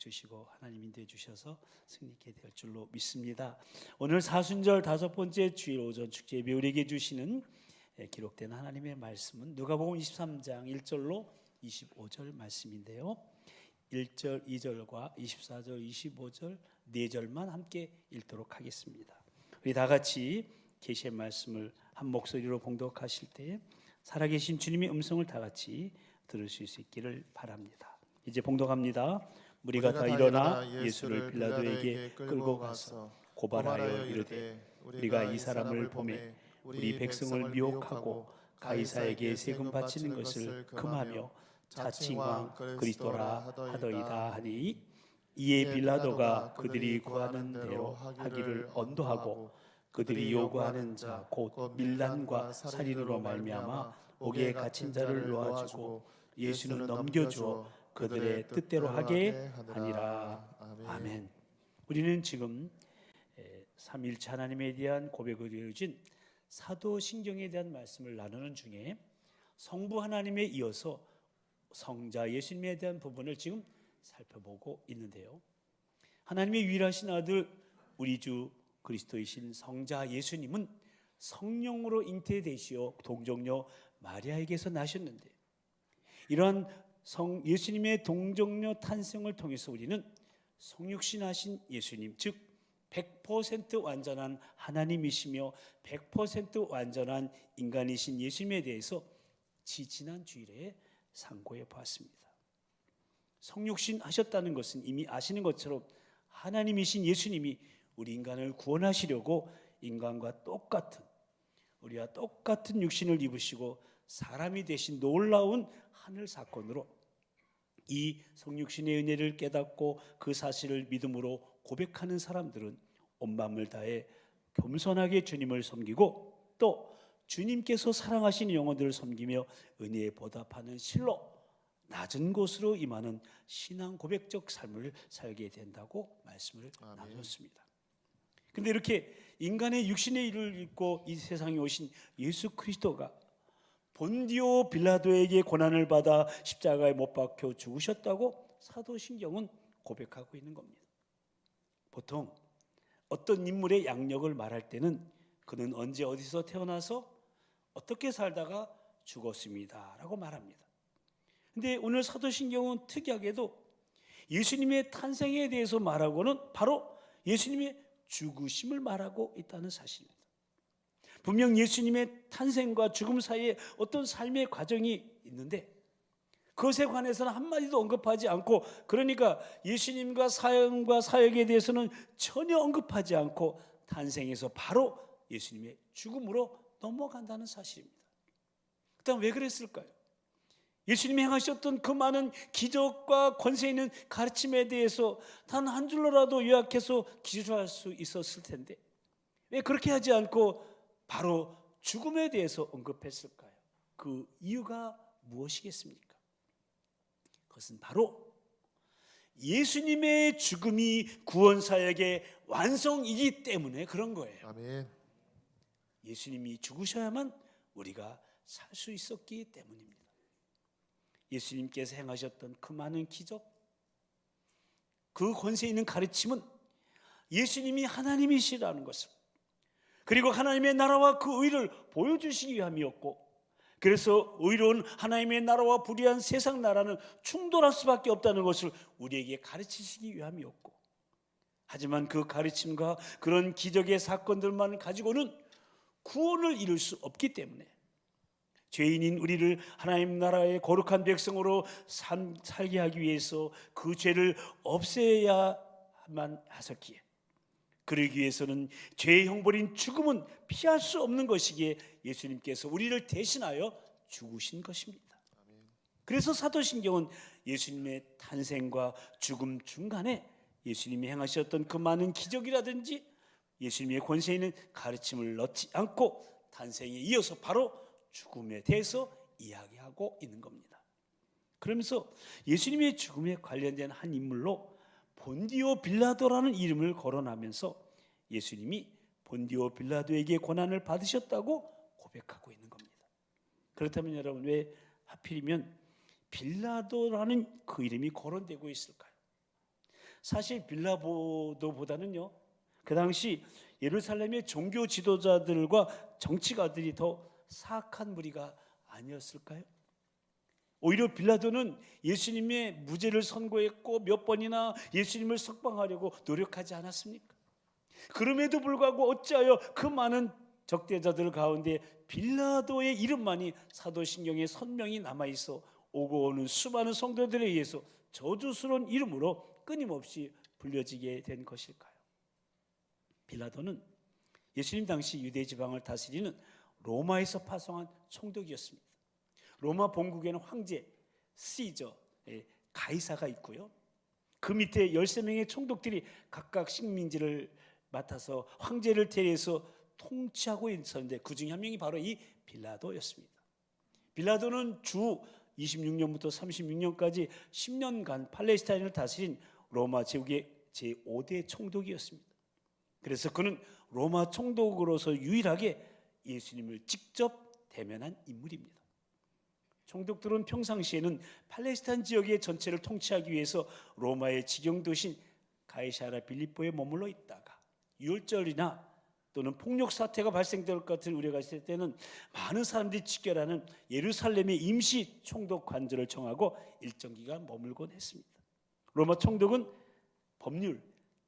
주시고 하나님 인도해 주셔서 승리케 될 줄로 믿습니다. 오늘 사순절 5번째 주일 오전 축제 예배 우리에게 주시는 기록된 하나님의 말씀은 누가복음 23장 1절로 25절 말씀인데요. 1절, 2절과 24절, 25절 4절만 함께 읽도록 하겠습니다. 우리 다 같이 계시의 말씀을 한 목소리로 봉독하실 때 살아계신 주님의 음성을 다 같이 들으실 수 있기를 바랍니다. 이제 봉독합니다. 무리가 다 일어나 예수를 빌라도에게 끌고 가서 고발하여 이르되 우리가 이 사람을 보매 우리 백성을 미혹하고 가이사에게 세금 바치는 것을 금하며 자칭 왕 그리스도라 하더이다 하니, 이에 빌라도가 그들이 구하는 대로 하기를 언도하고 그들이 요구하는 자 곧 밀란과 살인으로 말미암아 옥에 갇힌 자를 놓아주고 예수는 넘겨주어 그들의 뜻대로 하게 하니라. 아멘. 우리는 지금 삼위일체 하나님에 대한 고백을 이루어진 사도신경에 대한 말씀을 나누는 중에 성부 하나님에 이어서 성자 예수님에 대한 부분을 지금 살펴보고 있는데요. 하나님의 유일하신 아들 우리 주 그리스도이신 성자 예수님은 성령으로 잉태되시어 동정녀 마리아에게서 나셨는데, 이러한 예수님의 동정녀 탄생을 통해서 우리는 성육신하신 예수님, 즉 100% 완전한 하나님이시며 100% 완전한 인간이신 예수님에 대해서 지난 주일에 상고해 보았습니다. 성육신 하셨다는 것은 이미 아시는 것처럼 하나님이신 예수님이 우리 인간을 구원하시려고 인간과 똑같은, 우리와 똑같은 육신을 입으시고 사람이 되신 놀라운 하늘 사건으로 이 성육신의 은혜를 깨닫고 그 사실을 믿음으로 고백하는 사람들은 온 마음을 다해 겸손하게 주님을 섬기고 또 주님께서 사랑하시는 영혼들을 섬기며 은혜에 보답하는 실로 낮은 곳으로 임하는 신앙 고백적 삶을 살게 된다고 말씀을 나눴습니다. 그런데 이렇게 인간의 육신의 일을 입고 이 세상에 오신 예수 그리스도가 본디오 빌라도에게 고난을 받아 십자가에 못 박혀 죽으셨다고 사도신경은 고백하고 있는 겁니다. 보통 어떤 인물의 양력을 말할 때는 그는 언제 어디서 태어나서 어떻게 살다가 죽었습니다 라고 말합니다. 그런데 오늘 사도신경은 특이하게도 예수님의 탄생에 대해서 말하고는 바로 예수님의 죽으심을 말하고 있다는 사실입니다. 분명 예수님의 탄생과 죽음 사이에 어떤 삶의 과정이 있는데 그것에 관해서는 한마디도 언급하지 않고, 그러니까 예수님과 사역과 사역에 대해서는 전혀 언급하지 않고 탄생에서 바로 예수님의 죽음으로 넘어간다는 사실입니다. 그다음 왜 그랬을까요? 예수님이 행하셨던 그 많은 기적과 권세 있는 가르침에 대해서 단 한 줄로라도 요약해서 기술할 수 있었을 텐데 왜 그렇게 하지 않고 바로 죽음에 대해서 언급했을까요? 그 이유가 무엇이겠습니까? 그것은 바로 예수님의 죽음이 구원사역의 완성이기 때문에 그런 거예요. 아멘. 예수님이 죽으셔야만 우리가 살 수 있었기 때문입니다. 예수님께서 행하셨던 그 많은 기적, 그 권세 있는 가르침은 예수님이 하나님이시라는 것을, 그리고 하나님의 나라와 그 의를 보여주시기 위함이었고, 그래서 의로운 하나님의 나라와 불의한 세상 나라는 충돌할 수밖에 없다는 것을 우리에게 가르치시기 위함이었고, 하지만 그 가르침과 그런 기적의 사건들만 가지고는 구원을 이룰 수 없기 때문에 죄인인 우리를 하나님 나라의 거룩한 백성으로 살게 하기 위해서 그 죄를 없애야만 하셨기에, 그러기 위해서는 죄의 형벌인 죽음은 피할 수 없는 것이기에 예수님께서 우리를 대신하여 죽으신 것입니다. 그래서 사도신경은 예수님의 탄생과 죽음 중간에 예수님이 행하셨던 그 많은 기적이라든지 예수님의 권세 있는 가르침을 넣지 않고 탄생에 이어서 바로 죽음에 대해서 이야기하고 있는 겁니다. 그러면서 예수님의 죽음에 관련된 한 인물로 본디오 빌라도라는 이름을 거론하면서 예수님이 본디오 빌라도에게 고난을 받으셨다고 고백하고 있는 겁니다. 그렇다면 여러분, 왜 하필이면 빌라도라는 그 이름이 거론되고 있을까요? 사실 빌라도보다는요, 그 당시 예루살렘의 종교 지도자들과 정치가들이 더 사악한 무리가 아니었을까요? 오히려 빌라도는 예수님의 무죄를 선고했고 몇 번이나 예수님을 석방하려고 노력하지 않았습니까? 그럼에도 불구하고 어찌하여 그 많은 적대자들 가운데 빌라도의 이름만이 사도신경에 선명히 남아있어 오고 오는 수많은 성도들에 의해서 저주스러운 이름으로 끊임없이 불려지게 된 것일까요? 빌라도는 예수님 당시 유대 지방을 다스리는 로마에서 파송한 총독이었습니다. 로마 본국에는 황제 시저 가이사가 있고요, 그 밑에 13명의 총독들이 각각 식민지를 맡아서 황제를 대리해서 통치하고 있었는데 그 중에 한 명이 바로 이 빌라도였습니다. 빌라도는 주 26년부터 36년까지 10년간 팔레스타인을 다스린 로마 제국의 제5대 총독이었습니다. 그래서 그는 로마 총독으로서 유일하게 예수님을 직접 대면한 인물입니다. 총독들은 평상시에는 팔레스타인 지역의 전체를 통치하기 위해서 로마의 지경도신 가이사랴 빌립보에 머물러 있다가 유월절이나 또는 폭력 사태가 발생될 것 같은 우려가 있을 때는 많은 사람들이 직결하는 예루살렘의 임시 총독 관저를 정하고 일정 기간 머물곤 했습니다. 로마 총독은 법률,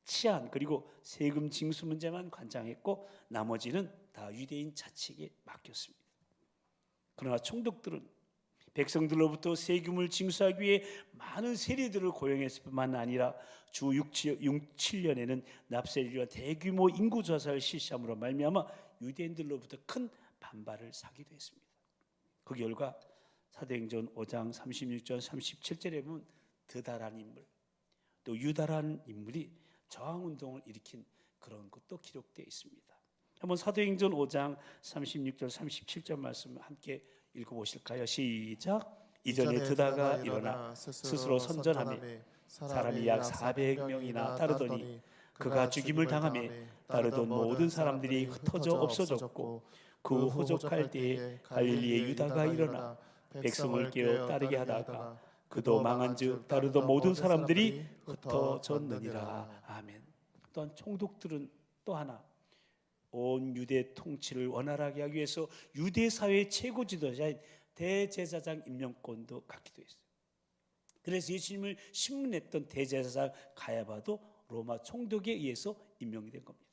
치안 그리고 세금 징수 문제만 관장했고 나머지는 다 유대인 자치에게 맡겼습니다. 그러나 총독들은 백성들로부터 세금을 징수하기 위해 많은 세리들을 고용했을 뿐만 아니라 주 6, 7년에는 납세리와 대규모 인구 조사를 실시함으로 말미암아 유대인들로부터 큰 반발을 사기도 했습니다. 그 결과 사도행전 5장 36절 37절에 보면 드다란 인물, 또 유다란 인물이 저항운동을 일으킨 그런 것도 기록되어 있습니다. 한번 사도행전 5장 36절 37절 말씀 함께 읽어보실까요? 시작. 이전에 드다가 일어나 스스로 선전하며 사람이 약 400명이나 따르더니 그가 죽임을 당하며 따르던 모든 사람들이 흩어져 없어졌고 그 호족할 때에 갈릴리의 유다가 일어나 백성을 깨어 따르게 하다가 그도 망한즉 따르던 모든 사람들이 흩어졌느니라. 아멘. 또한 총독들은 또 하나 온 유대 통치를 원활하게 하기 위해서 유대 사회의 최고 지도자인 대제사장 임명권도 갖기도 했어요. 그래서 예수님을 신문했던 대제사장 가야바도 로마 총독에 의해서 임명된 겁니다.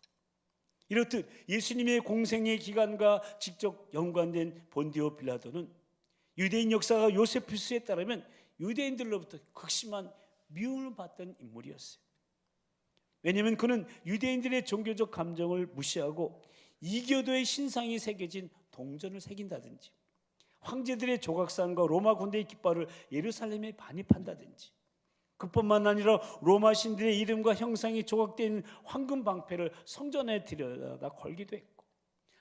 이렇듯 예수님의 공생의 기간과 직접 연관된 본디오 빌라도는 유대인 역사가 요세푸스에 따르면 유대인들로부터 극심한 미움을 받던 인물이었어요. 왜냐하면 그는 유대인들의 종교적 감정을 무시하고 이교도의 신상이 새겨진 동전을 새긴다든지 황제들의 조각상과 로마 군대의 깃발을 예루살렘에 반입한다든지 그뿐만 아니라 로마 신들의 이름과 형상이 조각된 황금 방패를 성전에 들여다 걸기도 했고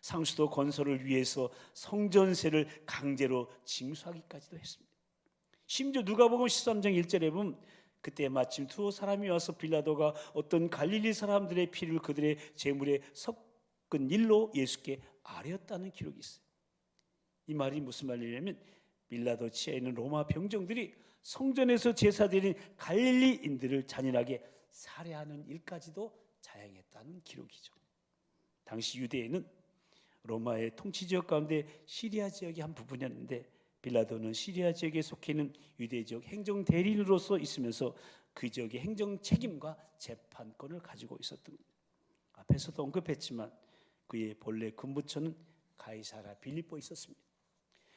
상수도 건설을 위해서 성전세를 강제로 징수하기까지도 했습니다. 심지어 누가복음 13장 1절에 보면 그때 마침 두 사람이 와서 빌라도가 어떤 갈릴리 사람들의 피를 그들의 제물에 섞은 일로 예수께 아뢰었다는 기록이 있어요. 이 말이 무슨 말이냐면 빌라도 치하에 있는 로마 병정들이 성전에서 제사드린 갈릴리인들을 잔인하게 살해하는 일까지도 자행했다는 기록이죠. 당시 유대인은 로마의 통치지역 가운데 시리아 지역의 한 부분이었는데 빌라도는 시리아 지역에 속해 있는 유대 지역 행정 대리인으로서 있으면서 그 지역의 행정 책임과 재판권을 가지고 있었던 겁니다. 앞에서도 언급했지만 그의 본래 근무처는 가이사랴 빌립보에 있었습니다.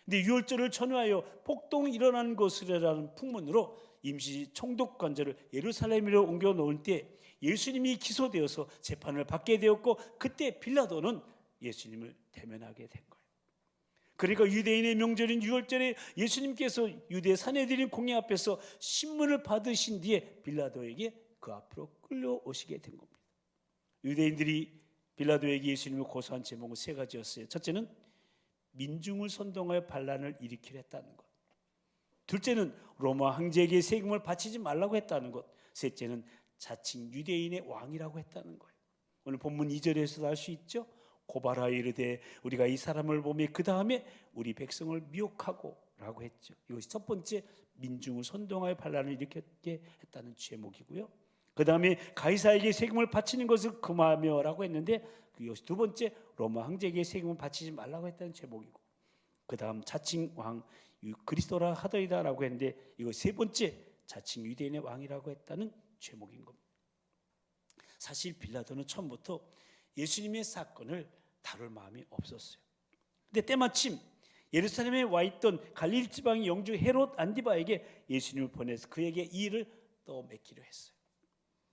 근데 유월절을 전후하여 폭동이 일어나는 것이라는 풍문으로 임시 총독 관저를 예루살렘으로 옮겨 놓을 때 예수님이 기소되어서 재판을 받게 되었고 그때 빌라도는 예수님을 대면하게 된 거예요. 그러니까 유대인의 명절인 유월절에 예수님께서 유대 사내들인 공회 앞에서 신문을 받으신 뒤에 빌라도에게 그 앞으로 끌려오시게 된 겁니다. 유대인들이 빌라도에게 예수님을 고소한 제목은 세 가지였어요. 첫째는 민중을 선동하여 반란을 일으키려 했다는 것. 둘째는 로마 황제에게 세금을 바치지 말라고 했다는 것. 셋째는 자칭 유대인의 왕이라고 했다는 거예요. 오늘 본문 2절에서도 알 수 있죠. 고발하여 이르되 우리가 이 사람을 보며 그 다음에 우리 백성을 미혹하고 라고 했죠. 이것이 첫 번째 민중을 선동하여 반란을 일으켰게 했다는 제목이고요. 그 다음에 가이사에게 세금을 바치는 것을 금하며라고 했는데 그것이 두 번째 로마 황제에게 세금을 바치지 말라고 했다는 제목이고, 그 다음 자칭 왕 그리스도라 하더이다라고 했는데 이거 세 번째 자칭 유대인의 왕이라고 했다는 제목인 겁니다. 사실 빌라도는 처음부터 예수님의 사건을 다룰 마음이 없었어요. 근데 때마침 예루살렘에 와 있던 갈릴리 지방의 영주 헤롯 안디바에게 예수님을 보내서 그에게 이 일을 또 맡기로 했어요.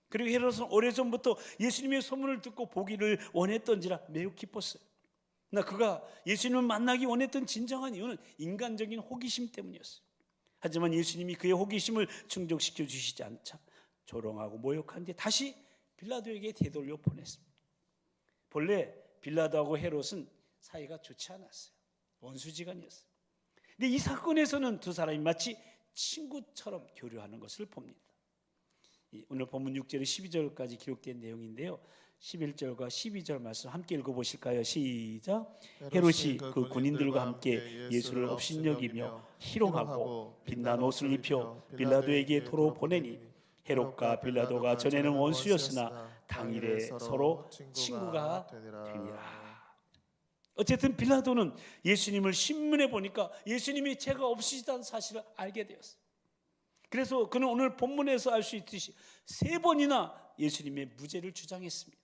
그리고 헤롯은 오래전부터 예수님의 소문을 듣고 보기를 원했던지라 매우 기뻤어요. 그러나 그가 예수님을 만나기 원했던 진정한 이유는 인간적인 호기심 때문이었어요. 하지만 예수님이 그의 호기심을 충족시켜 주시지 않자 조롱하고 모욕한 뒤 다시 빌라도에게 되돌려 보냈습니다. 본래 빌라도하고 헤롯은 사이가 좋지 않았어요. 원수지간이었어요. 근데 이 사건에서는 두 사람이 마치 친구처럼 교류하는 것을 봅니다. 오늘 본문 6절에 12절까지 기록된 내용인데요, 11절과 12절 말씀 함께 읽어보실까요? 시작. 헤롯이 그 군인들과 함께 예수를 업신여기며 희롱하고 빛난 옷을 입혀 빌라도에게 도로 보내니 헤롯과 빌라도가 전에는 원수였으나 당일에 서로 친구가 되니라. 어쨌든 빌라도는 예수님을 신문에 보니까 예수님이 죄가 없으시다는 사실을 알게 되었어요. 그래서 그는 오늘 본문에서 알 수 있듯이 세 번이나 예수님의 무죄를 주장했습니다.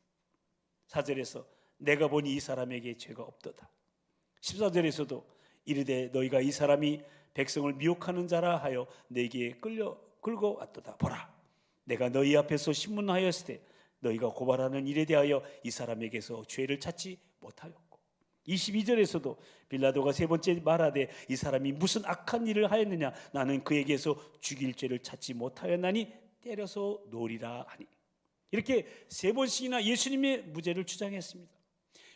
4절에서 내가 보니 이 사람에게 죄가 없도다. 14절에서도 이르되 너희가 이 사람이 백성을 미혹하는 자라 하여 내게 끌고 왔도다. 보라, 내가 너희 앞에서 신문하였을 때 너희가 고발하는 일에 대하여 이 사람에게서 죄를 찾지 못하였고, 22절에서도 빌라도가 세 번째 말하되 이 사람이 무슨 악한 일을 하였느냐, 나는 그에게서 죽일 죄를 찾지 못하였나니 때려서 놓으리라 하니, 이렇게 세 번씩이나 예수님의 무죄를 주장했습니다.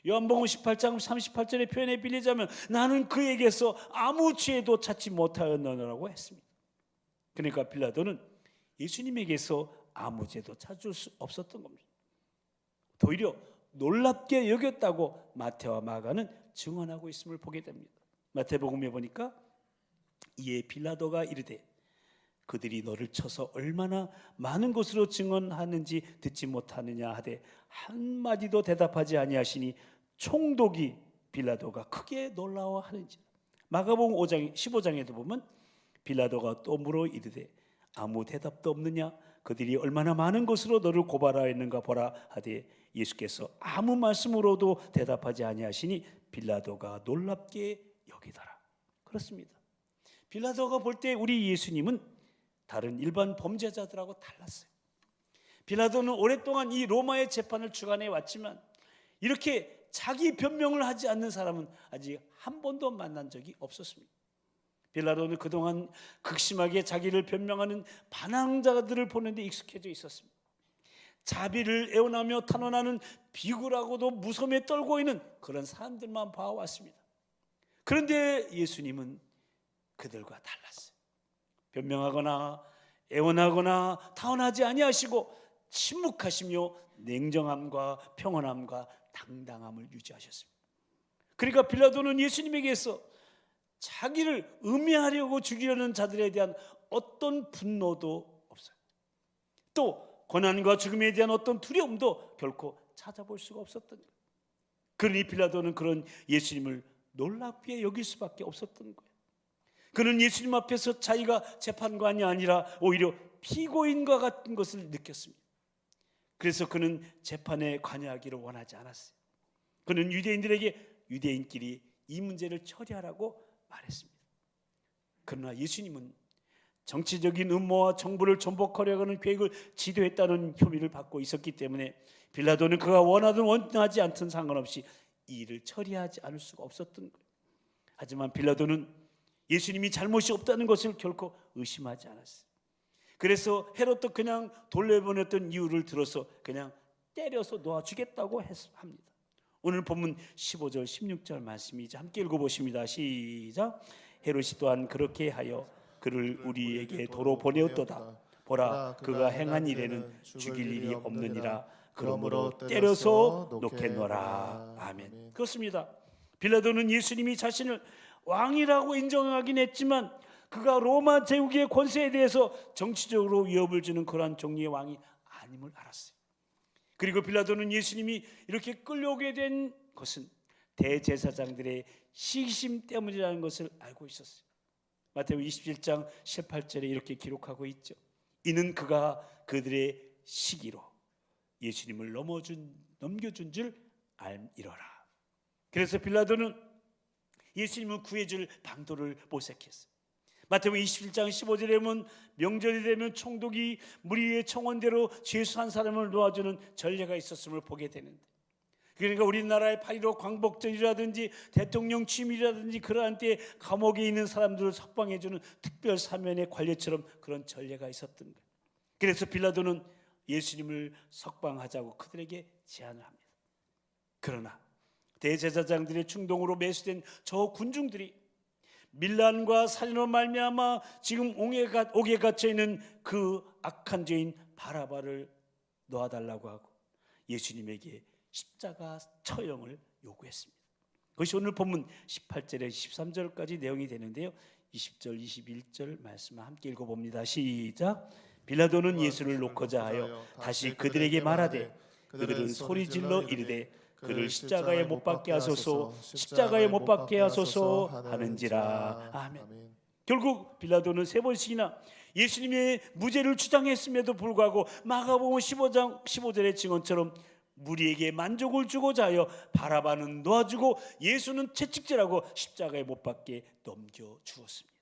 요한복음 18장 38절의 표현에 빌리자면 나는 그에게서 아무 죄도 찾지 못하였느냐라고 했습니다. 그러니까 빌라도는 예수님에게서 아무 죄도 찾을 수 없었던 겁니다. 오히려 놀랍게 여겼다고 마태와 마가는 증언하고 있음을 보게 됩니다. 마태복음에 보니까 이에 빌라도가 이르되 그들이 너를 쳐서 얼마나 많은 것으로 증언하는지 듣지 못하느냐 하되 한마디도 대답하지 아니하시니 총독이 빌라도가 크게 놀라워하는지. 마가복음 5장 15장에도 보면 빌라도가 또 물어 이르되 아무 대답도 없느냐, 그들이 얼마나 많은 것으로 너를 고발하였는가 보라 하되 예수께서 아무 말씀으로도 대답하지 아니하시니 빌라도가 놀랍게 여기더라. 그렇습니다. 빌라도가 볼 때 우리 예수님은 다른 일반 범죄자들하고 달랐어요. 빌라도는 오랫동안 이 로마의 재판을 주관해 왔지만 이렇게 자기 변명을 하지 않는 사람은 아직 한 번도 만난 적이 없었습니다. 빌라도는 그동안 극심하게 자기를 변명하는 반항자들을 보는데 익숙해져 있었습니다. 자비를 애원하며 탄원하는 비굴하고도 무섬에 떨고 있는 그런 사람들만 봐왔습니다. 그런데 예수님은 그들과 달랐어요. 변명하거나 애원하거나 타원하지 아니하시고 침묵하시며 냉정함과 평온함과 당당함을 유지하셨습니다. 그러니까 빌라도는 예수님에게서 자기를 음해하려고 죽이려는 자들에 대한 어떤 분노도 없어요. 또 고난과 죽음에 대한 어떤 두려움도 결코 찾아볼 수가 없었던 거예요. 그러니 빌라도는 그런 예수님을 놀랍게 여길 수밖에 없었던 거예요. 그는 예수님 앞에서 자기가 재판관이 아니라 오히려 피고인과 같은 것을 느꼈습니다. 그래서 그는 재판에 관여하기를 원하지 않았어요. 그는 유대인들에게 유대인끼리 이 문제를 처리하라고 말했습니다. 그러나 예수님은 정치적인 음모와 정부를 전복하려고 하는 계획을 지도했다는 혐의를 받고 있었기 때문에 빌라도는 그가 원하든 원하지 않든 상관없이 이 일을 처리하지 않을 수가 없었던 거예요. 하지만 빌라도는 예수님이 잘못이 없다는 것을 결코 의심하지 않았어요. 그래서 헤롯도 그냥 돌려보냈던 이유를 들어서 그냥 때려서 놓아주겠다고 합니다. 오늘 본문 15절 16절 말씀이 이제 함께 읽어보십니다. 시작. 헤롯이 또한 그렇게 하여 그를 우리에게 도로 보내었도다. 보라, 그가 행한 일에는 죽일 일이 없느니라. 그러므로 때려서 놓겠노라. 아멘. 그렇습니다. 빌라도는 예수님이 자신을 왕이라고 인정하긴 했지만 그가 로마 제국의 권세에 대해서 정치적으로 위협을 주는 그러한 종류의 왕이 아님을 알았어요. 그리고 빌라도는 예수님이 이렇게 끌려오게 된 것은 대제사장들의 시기심 때문이라는 것을 알고 있었어요. 마태복음 27장 18절에 이렇게 기록하고 있죠. 이는 그가 그들의 시기로 예수님을 넘겨준 줄 알미러라. 그래서 빌라도는 예수님을 구해줄 방도를 모색했어요. 마태복음 27장 15절에 보면 명절이 되면 총독이 무리의 청원대로 죄수한 사람을 놓아주는 전례가 있었음을 보게 되는데, 그러니까 우리나라의 8.15 광복절이라든지 대통령 취임이라든지 그러한 때에 감옥에 있는 사람들을 석방해주는 특별 사면의 관례처럼 그런 전례가 있었던 거예요. 그래서 빌라도는 예수님을 석방하자고 그들에게 제안을 합니다. 그러나 대제사장들의 충동으로 매수된 저 군중들이 밀란과 살인으로 말미암아 지금 옥에 갇혀 있는 그 악한 죄인 바라바를 놓아달라고 하고 예수님에게 십자가 처형을 요구했습니다. 그것이 오늘 본문 18절에 13절까지 내용이 되는데요, 20절 21절 말씀을 함께 읽어봅니다. 시작. 빌라도는 예수를 놓고자 하여 다시 그들에게 말하되 그들은 소리질러 이르되 그를 십자가에 못 박게 하소서, 십자가에 못 박게 하소서 하는지라. 아멘. 결국 빌라도는 세 번씩이나 예수님의 무죄를 주장했음에도 불구하고 마가복음 15장 15절의 증언처럼 무리에게 만족을 주고자 하여 바라바는 놓아주고 예수는 채찍질하고 십자가에 못 박게 넘겨주었습니다.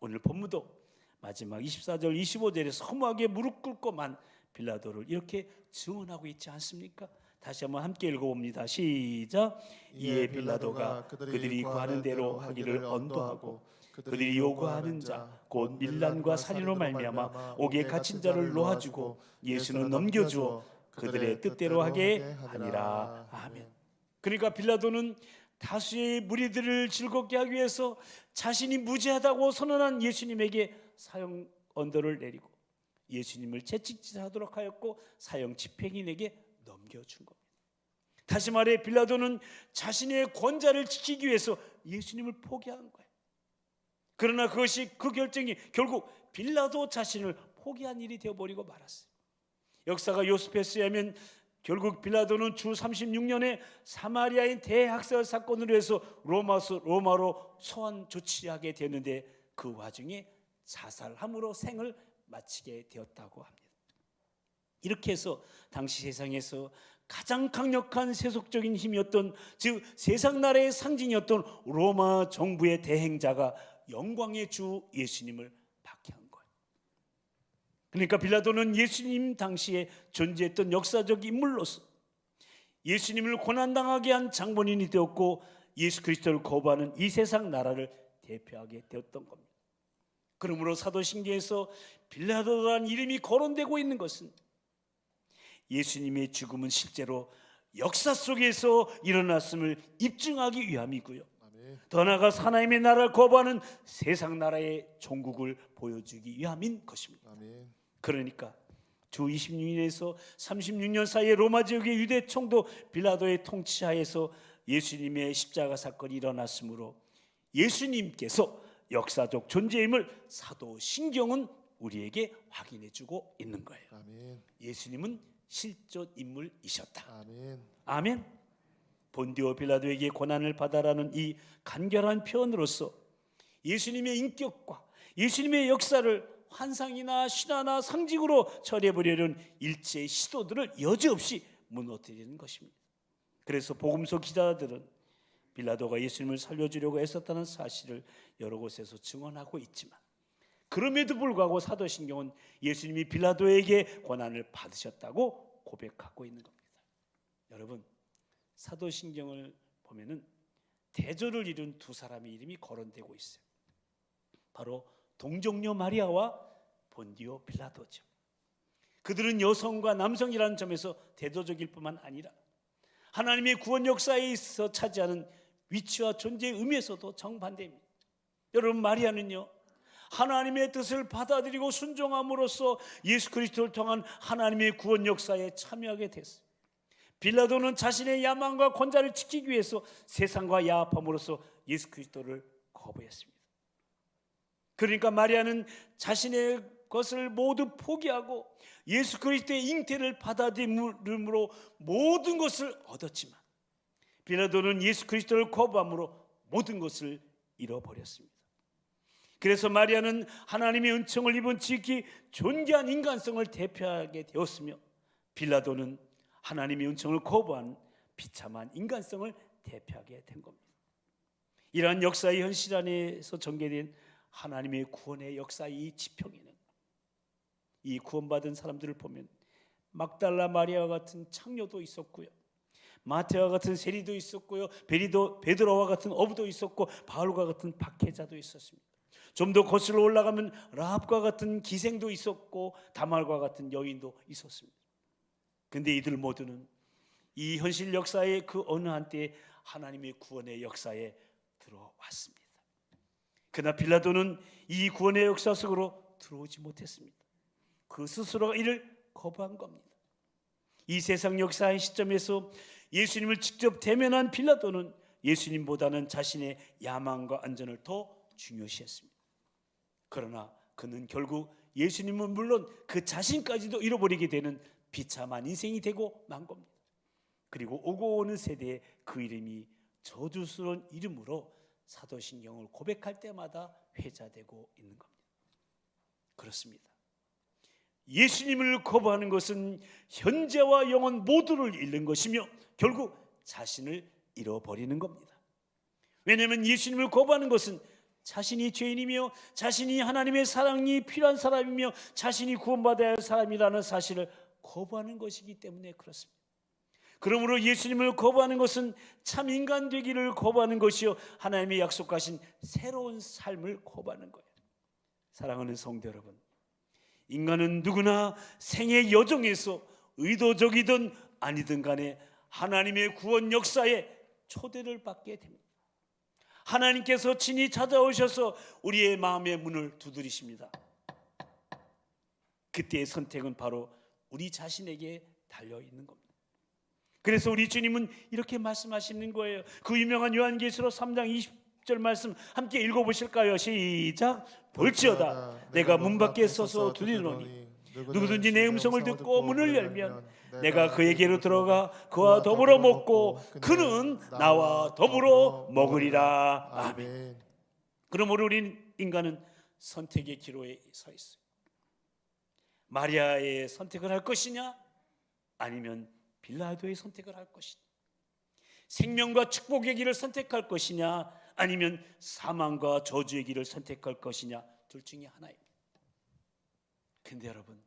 오늘 본문도 마지막 24절 25절에 허무하게 무릎 꿇고만 빌라도를 이렇게 증언하고 있지 않습니까? 다시 한번 함께 읽어봅니다. 시작. 이에 빌라도가 그들이 구하는 대로 하기를 언도하고 그들이 요구하는 자 곧 밀란과 살인으로 말미암아 옥에 갇힌 자를 놓아주고 예수는 넘겨주어 그들의 뜻대로 하게 하니라. 아멘. 그러니까 빌라도는 다수의 무리들을 즐겁게 하기 위해서 자신이 무죄하다고 선언한 예수님에게 사형 언도를 내리고 예수님을 채찍질하도록 하였고 사형 집행인에게 넘겨준 겁니다. 다시 말해 빌라도는 자신의 권자를 지키기 위해서 예수님을 포기한 거예요. 그러나 그 결정이 결국 빌라도 자신을 포기한 일이 되어버리고 말았어요. 역사가 요스페스에 하면 결국 빌라도는 주 36년에 사마리아인 대학살 사건으로 해서 로마로 소환 조치하게 되었는데 그 와중에 자살함으로 생을 마치게 되었다고 합니다. 이렇게 해서 당시 세상에서 가장 강력한 세속적인 힘이었던, 즉 세상 나라의 상징이었던 로마 정부의 대행자가 영광의 주 예수님을 박해한 거예요. 그러니까 빌라도는 예수님 당시에 존재했던 역사적 인물로서 예수님을 고난당하게 한 장본인이 되었고 예수 그리스도를 거부하는 이 세상 나라를 대표하게 되었던 겁니다. 그러므로 사도신경에서 빌라도라는 이름이 거론되고 있는 것은 예수님의 죽음은 실제로 역사 속에서 일어났음을 입증하기 위함이고요. 더 나아가 하나님의 나라를 거부하는 세상 나라의 종국을 보여주기 위함인 것입니다. 그러니까 주 26년에서 36년 사이에 로마 지역의 유대 총독 빌라도의 통치하에서 예수님의 십자가 사건이 일어났으므로 예수님께서 역사적 존재임을 사도신경은 우리에게 확인해주고 있는 거예요. 예수님은 실존 인물이셨다. 아멘. 본디오 빌라도에게 고난을 받아라는 이 간결한 표현으로서 예수님의 인격과 예수님의 역사를 환상이나 신화나 상징으로 처리해보려는 일체의 시도들을 여지없이 무너뜨리는 것입니다. 그래서 복음서 기자들은 빌라도가 예수님을 살려주려고 애썼다는 사실을 여러 곳에서 증언하고 있지만 그럼에도 불구하고 사도신경은 예수님이 빌라도에게 고난을 받으셨다고 고백하고 있는 겁니다. 여러분, 사도신경을 보면은 대조를 이룬 두 사람의 이름이 거론되고 있어요. 바로 동정녀 마리아와 본디오 빌라도죠. 그들은 여성과 남성이라는 점에서 대조적일 뿐만 아니라 하나님의 구원 역사에 있어 차지하는 위치와 존재의 의미에서도 정반대입니다. 여러분, 마리아는요 하나님의 뜻을 받아들이고 순종함으로써 예수 그리스도를 통한 하나님의 구원 역사에 참여하게 됐어요. 빌라도는 자신의 야망과 권자를 지키기 위해서 세상과 야합함으로써 예수 그리스도를 거부했습니다. 그러니까 마리아는 자신의 것을 모두 포기하고 예수 그리스도의 잉태를 받아들임으로 모든 것을 얻었지만 빌라도는 예수 그리스도를 거부함으로 모든 것을 잃어버렸습니다. 그래서 마리아는 하나님의 은총을 입은 지극히 존귀한 인간성을 대표하게 되었으며 빌라도는 하나님의 은총을 거부한 비참한 인간성을 대표하게 된 겁니다. 이러한 역사의 현실 안에서 전개된 하나님의 구원의 역사의 이 지평에는 이 구원받은 사람들을 보면 막달라 마리아와 같은 창녀도 있었고요, 마태와 같은 세리도 있었고요, 베드로와 같은 어부도 있었고, 바울과 같은 박해자도 있었습니다. 좀 더 거슬러 올라가면 라합과 같은 기생도 있었고, 다말과 같은 여인도 있었습니다. 근데 이들 모두는 이 현실 역사의 그 어느 한때에 하나님의 구원의 역사에 들어왔습니다. 그러나 빌라도는 이 구원의 역사 속으로 들어오지 못했습니다. 그 스스로가 이를 거부한 겁니다. 이 세상 역사의 시점에서 예수님을 직접 대면한 빌라도는 예수님보다는 자신의 야망과 안전을 더 중요시했습니다. 그러나 그는 결국 예수님은 물론 그 자신까지도 잃어버리게 되는 비참한 인생이 되고 만 겁니다. 그리고 오고 오는 세대에 그 이름이 저주스러운 이름으로 사도신경을 고백할 때마다 회자되고 있는 겁니다. 그렇습니다. 예수님을 거부하는 것은 현재와 영원 모두를 잃는 것이며 결국 자신을 잃어버리는 겁니다. 왜냐하면 예수님을 거부하는 것은 자신이 죄인이며 자신이 하나님의 사랑이 필요한 사람이며 자신이 구원받아야 할 사람이라는 사실을 거부하는 것이기 때문에 그렇습니다. 그러므로 예수님을 거부하는 것은 참 인간 되기를 거부하는 것이요, 하나님의 약속하신 새로운 삶을 거부하는 거예요. 사랑하는 성도 여러분, 인간은 누구나 생의 여정에서 의도적이든 아니든 간에 하나님의 구원 역사에 초대를 받게 됩니다. 하나님께서 친히 찾아오셔서 우리의 마음의 문을 두드리십니다. 그때의 선택은 바로 우리 자신에게 달려있는 겁니다. 그래서 우리 주님은 이렇게 말씀하시는 거예요. 그 유명한 요한계시록 3장 20절 말씀 함께 읽어보실까요? 시작. 볼지어다 내가 문 밖에 서서 두드리노니 누구든지 내 음성을 듣고 문을 열면 내가 그에게로 들어가 그와 더불어 먹고 그는 나와 더불어 먹으리라. 아멘. 그러므로 우리 인간은 선택의 기로에 서 있어요. 마리아의 선택을 할 것이냐 아니면 빌라도의 선택을 할 것이냐, 생명과 축복의 길을 선택할 것이냐 아니면 사망과 저주의 길을 선택할 것이냐, 둘 중에 하나입니다. 근데 여러분,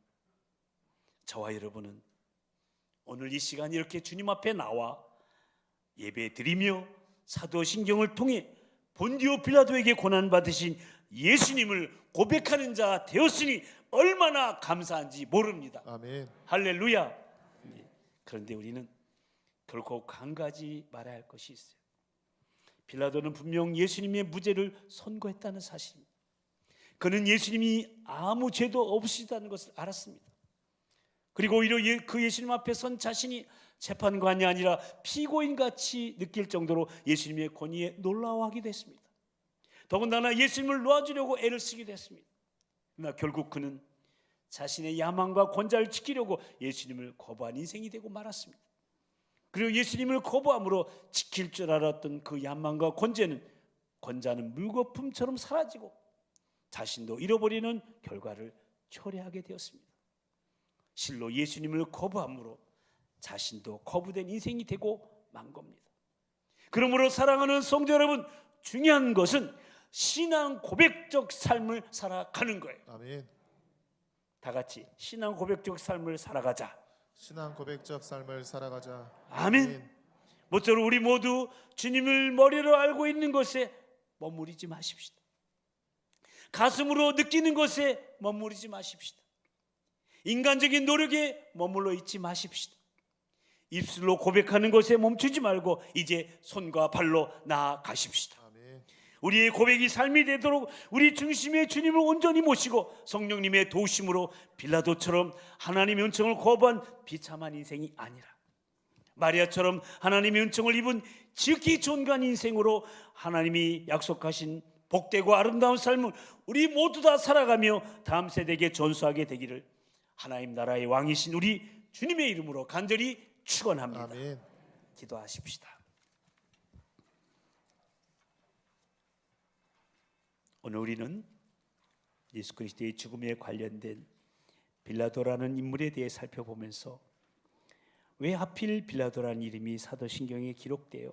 저와 여러분은 오늘 이 시간 이렇게 주님 앞에 나와 예배 드리며 사도신경을 통해 본디오 빌라도에게 고난받으신 예수님을 고백하는 자 되었으니 얼마나 감사한지 모릅니다. 아멘. 할렐루야. 그런데 우리는 결코 한 가지 말해야 할 것이 있어요. 빌라도는 분명 예수님의 무죄를 선고했다는 사실입니다. 그는 예수님이 아무 죄도 없으시다는 것을 알았습니다. 그리고 오히려 그 예수님 앞에 선 자신이 재판관이 아니라 피고인같이 느낄 정도로 예수님의 권위에 놀라워하기도 했습니다. 더군다나 예수님을 놓아주려고 애를 쓰기도 했습니다. 그러나 결국 그는 자신의 야망과 권좌를 지키려고 예수님을 거부한 인생이 되고 말았습니다. 그리고 예수님을 거부함으로 지킬 줄 알았던 그 야망과 권좌는 물거품처럼 사라지고 자신도 잃어버리는 결과를 초래하게 되었습니다. 실로 예수님을 거부함으로 자신도 거부된 인생이 되고 만 겁니다. 그러므로 사랑하는 성도 여러분, 중요한 것은 신앙 고백적 삶을 살아가는 거예요. 아멘. 다 같이 신앙 고백적 삶을 살아가자. 신앙 고백적 삶을 살아가자. 아멘. 모쪼록 우리 모두 주님을 머리로 알고 있는 것에 머무르지 마십시다. 가슴으로 느끼는 것에 머무르지 마십시다. 인간적인 노력에 머물러 있지 마십시다. 입술로 고백하는 것에 멈추지 말고 이제 손과 발로 나아가십시다. 아멘. 우리의 고백이 삶이 되도록 우리 중심의 주님을 온전히 모시고 성령님의 도우심으로 빌라도처럼 하나님의 은총을 거부한 비참한 인생이 아니라 마리아처럼 하나님의 은총을 입은 지극히 존귀한 인생으로 하나님이 약속하신 복되고 아름다운 삶을 우리 모두 다 살아가며 다음 세대에게 전수하게 되기를 하나님 나라의 왕이신 우리 주님의 이름으로 간절히 축원합니다. 아멘. 기도하십시다. 오늘 우리는 예수 그리스도의 죽음에 관련된 빌라도라는 인물에 대해 살펴보면서 왜 하필 빌라도라는 이름이 사도신경에 기록되어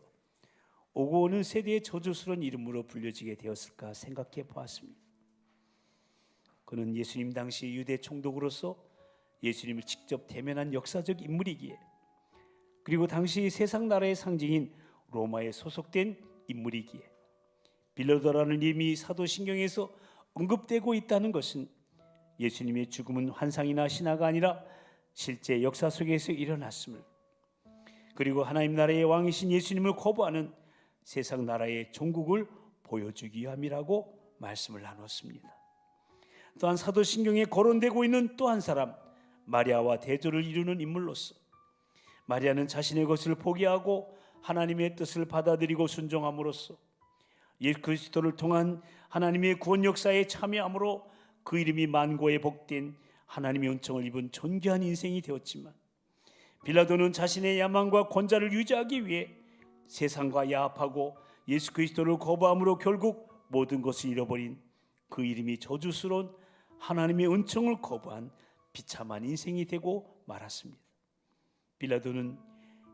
오고 오는 세대의 저주스러운 이름으로 불려지게 되었을까 생각해 보았습니다. 그는 예수님 당시 유대 총독으로서 예수님을 직접 대면한 역사적 인물이기에, 그리고 당시 세상 나라의 상징인 로마에 소속된 인물이기에 빌라도라는 이름이 사도신경에서 언급되고 있다는 것은 예수님의 죽음은 환상이나 신화가 아니라 실제 역사 속에서 일어났음을, 그리고 하나님 나라의 왕이신 예수님을 거부하는 세상 나라의 종국을 보여주기 위함이라고 말씀을 나눴습니다. 또한 사도신경에 거론되고 있는 또 한 사람, 마리아와 대조를 이루는 인물로서 마리아는 자신의 것을 포기하고 하나님의 뜻을 받아들이고 순종함으로써 예수 그리스도를 통한 하나님의 구원 역사에 참여함으로 그 이름이 만고에 복된 하나님의 은총을 입은 존귀한 인생이 되었지만, 빌라도는 자신의 야망과 권좌를 유지하기 위해 세상과 야합하고 예수 그리스도를 거부함으로 결국 모든 것을 잃어버린 그 이름이 저주스러운 하나님의 은총을 거부한 비참한 인생이 되고 말았습니다. 빌라도는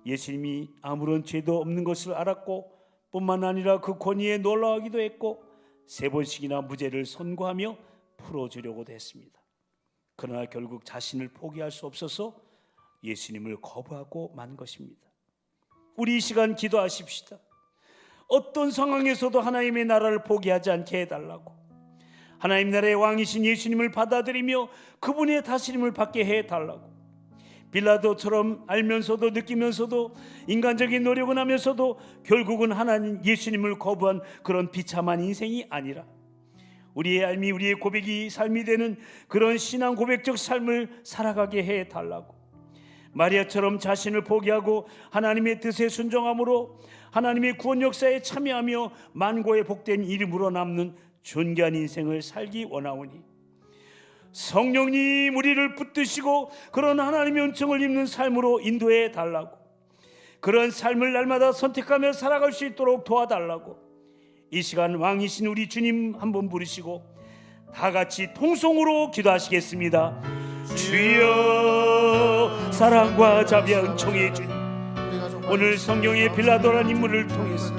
예수님이 아무런 죄도 없는 것을 알았고 뿐만 아니라 그 권위에 놀라하기도 했고 3번씩이나 무죄를 선고하며 풀어주려고도 했습니다. 그러나 결국 자신을 포기할 수 없어서 예수님을 거부하고 만 것입니다. 우리 이 시간 기도하십시다. 어떤 상황에서도 하나님의 나라를 포기하지 않게 해달라고, 하나님 나라의 왕이신 예수님을 받아들이며 그분의 다스림을 받게 해달라고, 빌라도처럼 알면서도 느끼면서도 인간적인 노력은 하면서도 결국은 하나님 예수님을 거부한 그런 비참한 인생이 아니라 우리의 삶이, 우리의 고백이 삶이 되는 그런 신앙 고백적 삶을 살아가게 해달라고, 마리아처럼 자신을 포기하고 하나님의 뜻에 순종함으로 하나님의 구원 역사에 참여하며 만고의 복된 이름으로 남는 존귀한 인생을 살기 원하오니 성령님 우리를 붙드시고 그런 하나님의 은총을 입는 삶으로 인도해 달라고, 그런 삶을 날마다 선택하며 살아갈 수 있도록 도와달라고, 이 시간 왕이신 우리 주님 한번 부르시고 다 같이 통성으로 기도하시겠습니다. 주여, 사랑과 자비와 은총의 주님, 오늘 성경의 빌라도라는 인물을 통해서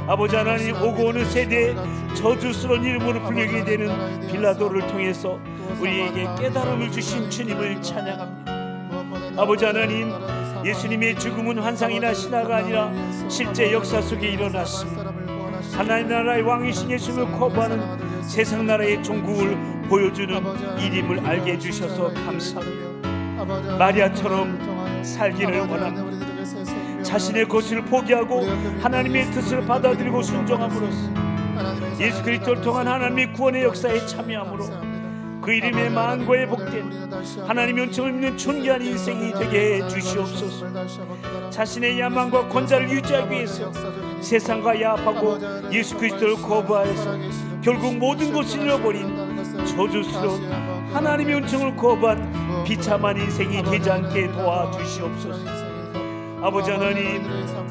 아버지 하나님 오고 오는 세대의 저주스러운 이름으로 불리게 되는 빌라도를 통해서 우리에게 깨달음을 주신 주님을 찬양합니다. 아버지 하나님, 예수님의 죽음은 환상이나 신화가 아니라 실제 역사 속에 일어났습니다. 하나님 나라의 왕이신 예수님을 거부하는 세상 나라의 종국을 보여주는 이름을 알게 해주셔서 감사합니다. 마리아처럼 살기를 원합니다. 자신의 것을 포기하고 하나님의 뜻을 받아들이고 순종함으로써 예수 그리스도를 통한 하나님의 구원의 역사에 참여함으로 그 이름의 만고에 복된 하나님의 은총을 입는 존귀한 인생이 되게 해 주시옵소서. 자신의 야망과 권좌를 유지하기 위해서 세상과 야합하고 예수 그리스도를 거부하여서 결국 모든 것을 잃어버린 저주스러운 하나님의 은총을 거부한 비참한 인생이 되지 않게 도와주시옵소서. 아버지 하나님,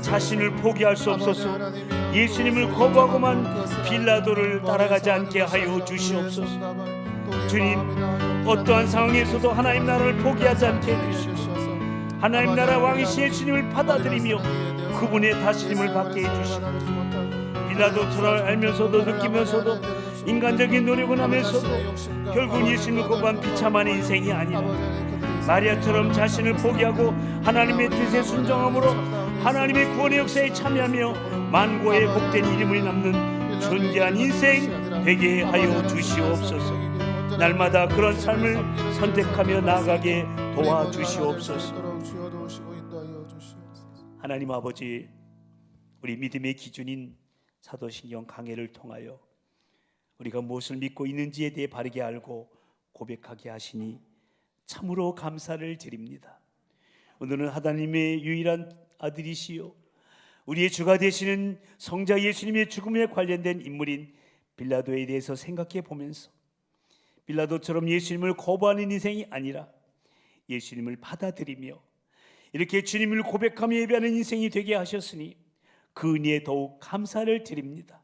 자신을 포기할 수 없어서 예수님을 거부하고만 빌라도를 따라가지 않게 하여 주시옵소서. 주님, 어떠한 상황에서도 하나님 나라를 포기하지 않게 해주시옵소서. 하나님 나라 왕이신 예수님을 받아들이며 그분의 다스림을 받게 해주시고, 빌라도처럼 알면서도 느끼면서도 인간적인 노력을 하면서도 결국 예수님을 거부한 비참한 인생이 아니라 마리아처럼 자신을 포기하고 하나님의 뜻에 순종함으로 하나님의 구원의 역사에 참여하며 만고의 복된 이름을 남는 존귀한 인생 되게 하여 주시옵소서. 날마다 그런 삶을 선택하며 나아가게 도와주시옵소서. 하나님 아버지, 우리 믿음의 기준인 사도신경 강해를 통하여 우리가 무엇을 믿고 있는지에 대해 바르게 알고 고백하게 하시니 참으로 감사를 드립니다. 오늘은 하나님의 유일한 아들이시요 우리의 주가 되시는 성자 예수님의 죽음에 관련된 인물인 빌라도에 대해서 생각해 보면서 빌라도처럼 예수님을 거부하는 인생이 아니라 예수님을 받아들이며 이렇게 주님을 고백하며 예배하는 인생이 되게 하셨으니 그 은혜에 더욱 감사를 드립니다.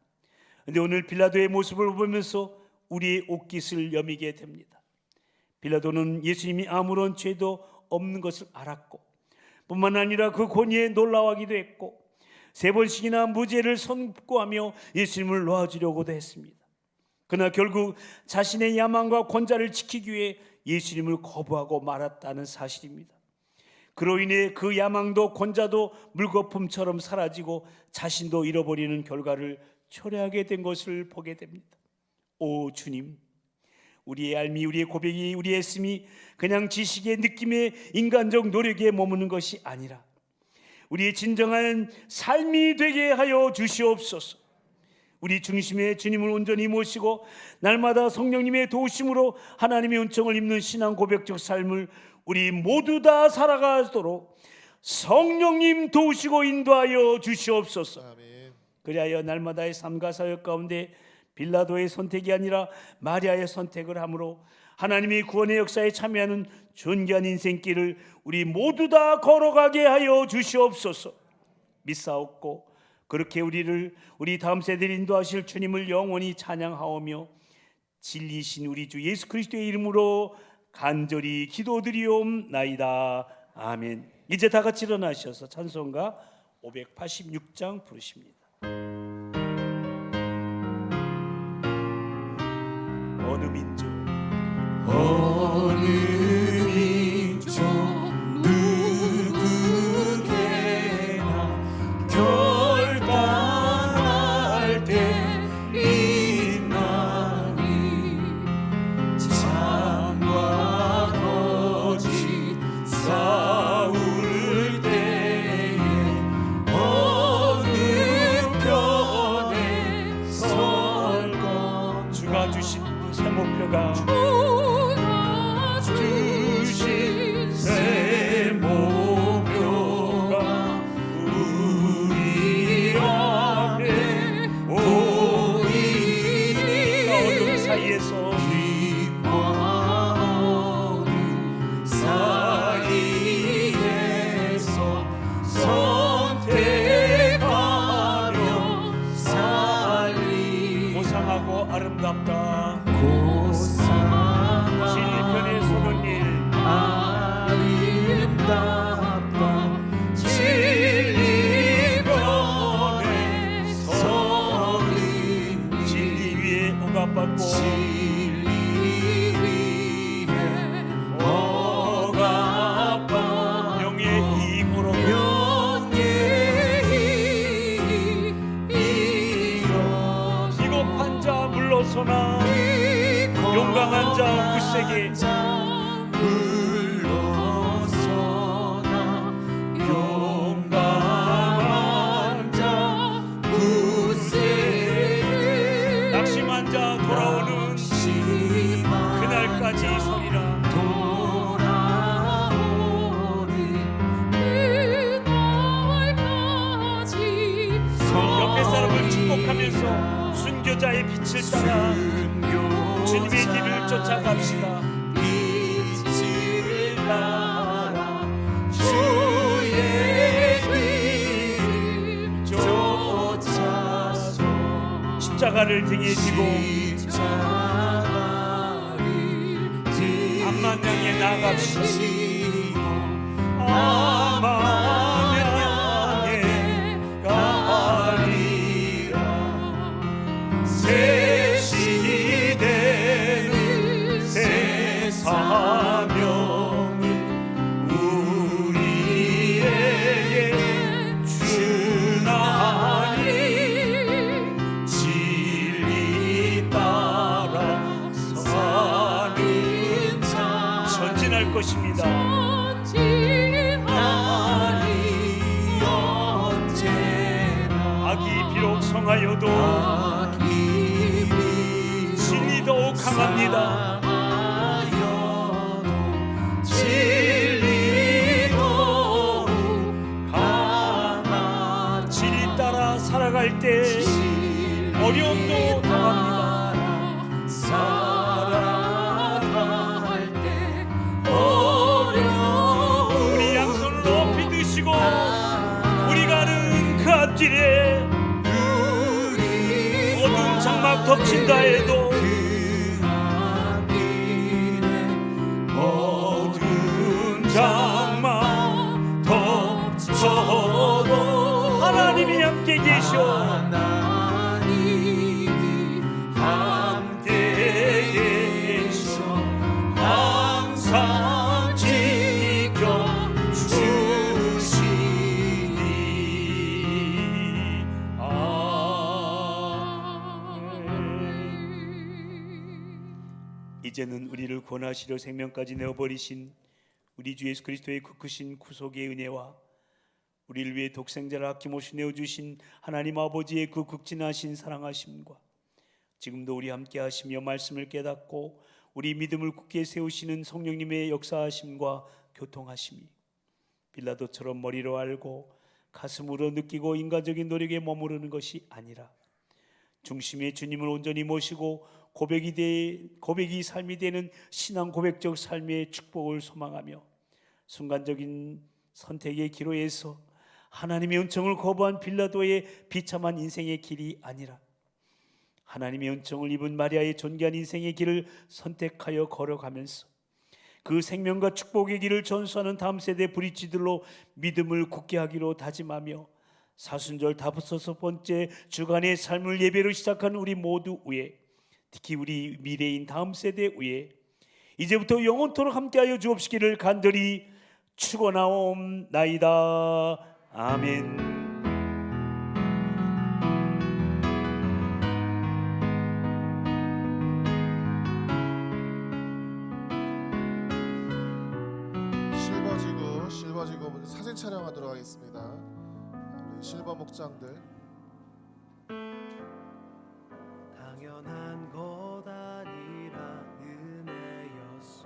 그런데 오늘 빌라도의 모습을 보면서 우리의 옷깃을 여미게 됩니다. 빌라도는 예수님이 아무런 죄도 없는 것을 알았고 뿐만 아니라 그 권위에 놀라워하기도 했고 3번씩이나 무죄를 선고하며 예수님을 놓아주려고도 했습니다. 그러나 결국 자신의 야망과 권자를 지키기 위해 예수님을 거부하고 말았다는 사실입니다. 그로 인해 그 야망도 권자도 물거품처럼 사라지고 자신도 잃어버리는 결과를 초래하게 된 것을 보게 됩니다. 오 주님, 우리의 알미, 우리의 고백이, 우리의 애씀이 그냥 지식의 느낌의 인간적 노력에 머무는 것이 아니라 우리의 진정한 삶이 되게 하여 주시옵소서. 우리 중심에 주님을 온전히 모시고 날마다 성령님의 도우심으로 하나님의 은총을 입는 신앙 고백적 삶을 우리 모두 다 살아가도록 성령님 도우시고 인도하여 주시옵소서. 아멘. 그리하여 날마다의 삶과 사역 가운데 빌라도의 선택이 아니라 마리아의 선택을 함으로 하나님의 구원의 역사에 참여하는 존귀한 인생길을 우리 모두 다 걸어가게 하여 주시옵소서. 믿사옵고 그렇게 우리 다음 세대를 인도하실 주님을 영원히 찬양하오며 진리신 우리 주 예수 그리스도의 이름으로 간절히 기도드리옵나이다. 아멘. 이제 다 같이 일어나셔서 찬송가 586장 부르십니다. 어느 민족 누구게나 결단할 때 있나니 창과 거짓 싸울 때에 어느 편에 설건 주가 주신 새 목표가 주신 새 목표가 우리 앞에 보이니 어둠 사이에서 빛과 어둠 사이에서 선택하며 살리 고상하고 아름답다. 진리편에 서는 일 아름답다. 진리편에 서는 진리 위에 억압받고 진리 위에 억압받 명예 이익으로 비겁한 자 물러서나 용감한 자 굳세게 물러서나 용감한 자 굳세게 낙심한 자 돌아오는 그날까지 서리라. 옆에 사람을 축복하면서 순교자의 빛을 따라 주님의 길을 쫓아갑시다. 빛을 따라 주의 길을 쫓아서 십자가를 등에 지고 암만 향해 나아갑시다. 암만 향해 가리라. 새 시대는 새 사명을 우리에게 주나니 진리 따라 사는 자 전진할 것입니다. 악이 비록 성하여도 진리 더욱 강합니다. 진리 따라 살아갈 때 어려움도 당합니다. 껍질에 어두운 장막 덮친다 해도 어두운 장막 덮쳐도 하나님이 함께 계셔. 항상 지켜주시니 아멘. 이제는 우리를 권하시려 생명까지 내어버리신 우리 주 예수 그리스도의 그 크신 구속의 은혜와 우리를 위해 독생자를 아낌없이 내어주신 하나님 아버지의 그 극진하신 사랑하심과 지금도 우리 함께 하시며 말씀을 깨닫고 우리 믿음을 굳게 세우시는 성령님의 역사하심과 교통하심이 빌라도처럼 머리로 알고 가슴으로 느끼고 인간적인 노력에 머무르는 것이 아니라 중심의 주님을 온전히 모시고 고백이 삶이 되는 신앙 고백적 삶의 축복을 소망하며 순간적인 선택의 기로에서 하나님의 은총을 거부한 빌라도의 비참한 인생의 길이 아니라 하나님의 은총을 입은 마리아의 존귀한 인생의 길을 선택하여 걸어가면서 그 생명과 축복의 길을 전수하는 다음 세대 브릿지들로 믿음을 굳게 하기로 다짐하며 사순절 5번째 주간의 삶을 예배로 시작하는 우리 모두 위에, 특히 우리 미래인 다음 세대 위에 이제부터 영원토록 함께하여 주옵시기를 간절히 축원하옵나이다. 아멘. 실버지구 사진 촬영하도록 하겠습니다. 우리 실버 목장들